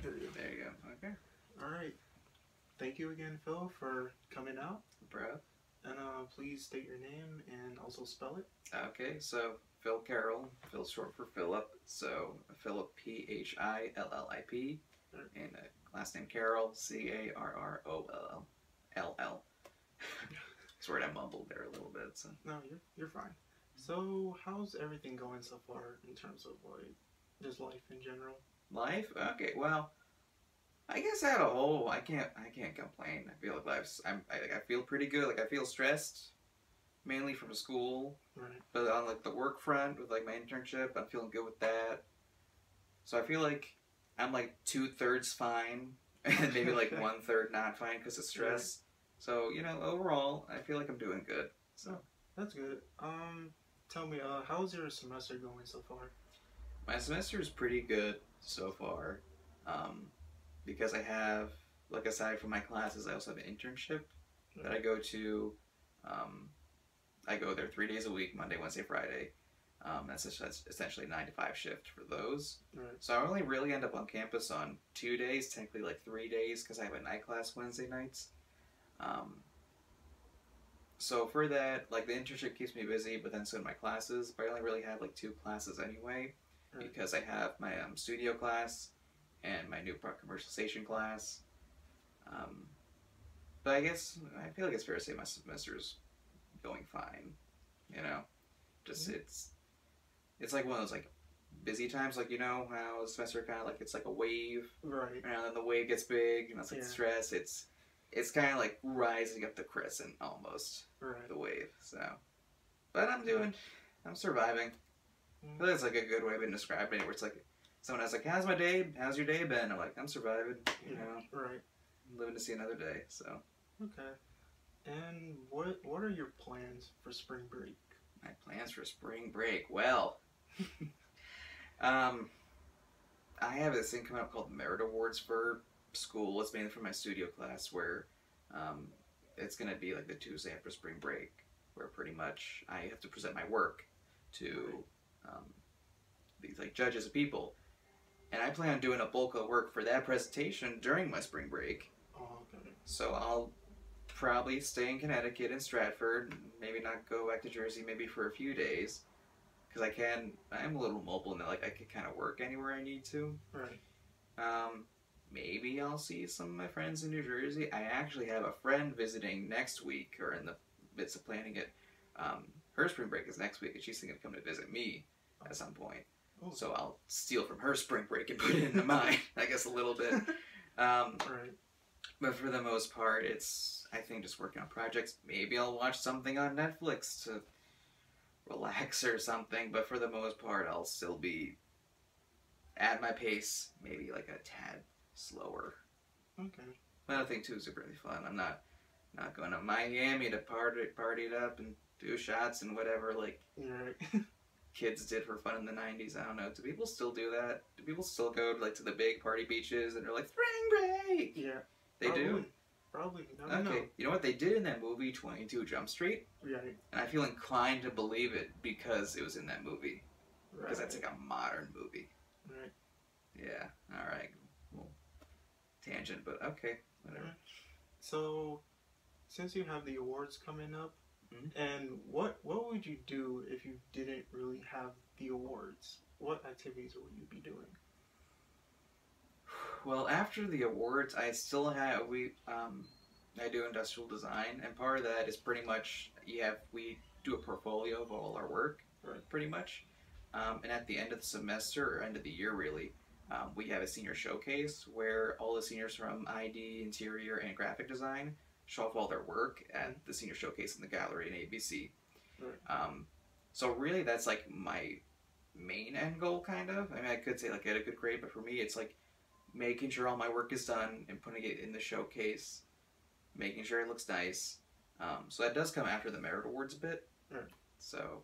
There you go. There you go. Okay. All right. Thank you again, Phil, for coming out. Bro. And please state your name and also spell it. Okay, so Phil Carroll. Phil's short for Philip. So Philip, Phillip, and last name Carroll, Carroll. Swear I mumbled there a little bit. So. No, you're fine. So how's everything going so far in terms of like just life in general? Life? Okay, well, I guess as a whole, I can't complain. I feel like I feel pretty good. Like I feel stressed, mainly from school. Right. But on like the work front with like my internship, I'm feeling good with that. So I feel like I'm like 2/3 fine, and maybe like 1/3 not fine because of stress. So, you know, overall, I feel like I'm doing good. So that's good. Tell me, how's your semester going so far? My semester is pretty good so far, because I have, like, aside from my classes, I also have an internship that I go to. I go there 3 days a week, Monday, Wednesday, Friday. That's essentially 9 to 5 shift for those. Right. So I only really end up on campus on 2 days, technically like 3 days, because I have a night class Wednesday nights. So for that, like the internship keeps me busy, but then so do my classes. But I only really have like 2 classes anyway, because I have my studio class and my new product commercialization class. But I guess I feel like it's fair to say my semester's going fine. You know, just it's like one of those like busy times, like you know how the semester kind of like it's like a wave, right? And then the wave gets big, and it's like stress. It's kind of like rising up the crescent almost, the wave. So, but I'm surviving. I feel like it's like a good way of describing it, where it's like someone asks like, "How's my day? How's your day been?" I'm like, "I'm surviving." You know, I'm living to see another day. So. Okay. And what are your plans for spring break? My plans for spring break? Well, I have this thing coming up called Merit Awards for school. It's mainly for my studio class, where it's going to be like the Tuesday after spring break, where pretty much I have to present my work to these like judges and people. And I plan on doing a bulk of work for that presentation during my spring break. Oh, okay. So I'll probably stay in Connecticut in Stratford, maybe not go back to Jersey maybe for a few days, because I'm a little mobile and like I can kind of work anywhere I need to. Right. Maybe I'll see some of my friends in New Jersey. I actually have a friend visiting next week, or in the midst of planning it. Her spring break is next week, and she's thinking of coming to visit me at some point. Oh. So I'll steal from her spring break and put it into mine, I guess, a little bit. Right. But for the most part, it's, I think, just working on projects. Maybe I'll watch something on Netflix to relax or something, but for the most part, I'll still be at my pace, maybe like a tad slower. Okay. But I think too is really fun. I'm not going to Miami to party it up and do shots and whatever like kids did for fun in the 90s. I don't know. Do people still do that? Do people still go like to the big party beaches and they're like spring break? Yeah. They do? Probably. Okay. You know what they did in that movie 22 Jump Street? Right. And I feel inclined to believe it because it was in that movie. Because that's like a modern movie. Right. Yeah. All right. Well, tangent, but okay. Whatever. So, since you have the awards coming up, and what would you do if you didn't really have the awards? What activities would you be doing? Well, after the awards, I still have I do industrial design, and part of that is pretty much we do a portfolio of all our work, pretty much. And at the end of the semester or end of the year, really, we have a senior showcase where all the seniors from ID, interior, and graphic design show off all their work at the senior showcase in the gallery in ABC. So really, that's like my main end goal, kind of. I mean, I could say like get a good grade, but for me, it's like making sure all my work is done and putting it in the showcase, making sure it looks nice. So that does come after the Merit Awards a bit. So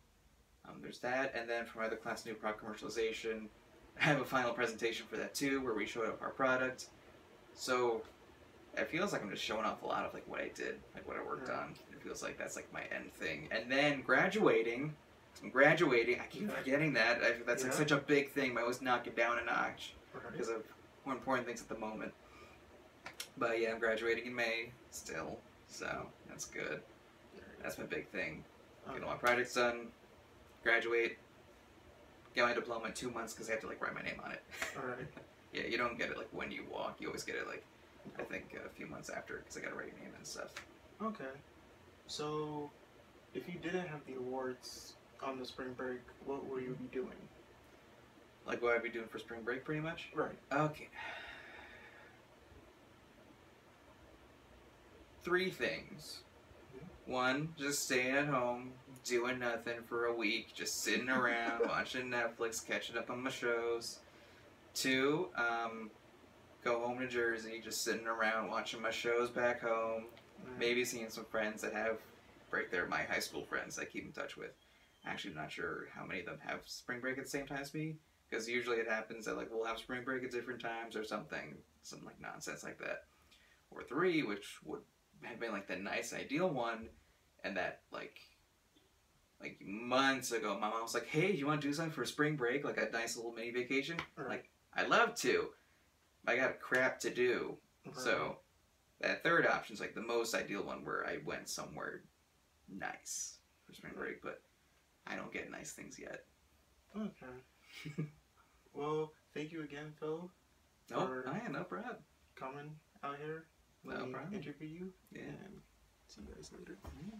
there's that, and then for my other class, new product commercialization, I have a final presentation for that too, where we showed off our product. So it feels like I'm just showing off a lot of like what I did, like what I worked on. It feels like that's like my end thing, and then graduating. I'm graduating. I keep forgetting that. That's like such a big thing. I always knock it down a notch because of more important things at the moment. But yeah, I'm graduating in May still, so that's good. That's my big thing. Get all my projects done, graduate, get my diploma in 2 months because I have to like write my name on it. Alright. Yeah, you don't get it like when you walk. You always get it like I think a few months after because I got to write your name and stuff. Okay. So, if you didn't have the awards on the spring break, what would you be doing? Like what I'd be doing for spring break, pretty much. Right. Okay. 3 things. One, just staying at home, doing nothing for a week, just sitting around, watching Netflix, catching up on my shows. 2, go home to Jersey, just sitting around, watching my shows back home. Maybe seeing some friends that have, right there, my high school friends I keep in touch with. Actually, I'm not sure how many of them have spring break at the same time as me, because usually it happens that like we'll have spring break at different times or something like nonsense like that. Or 3, which would have been like the nice ideal one, and that like months ago, my mom was like, "Hey, you want to do something for spring break, like a nice little mini vacation?" Right. Like, I'd love to. I got crap to do, Right. so. That 3rd option is like the most ideal one where I went somewhere nice for spring break, but I don't get nice things yet. Okay. Well, thank you again, Phil. No problem. Coming out here. Let me interview you. Yeah. And see you guys later. Mm-hmm.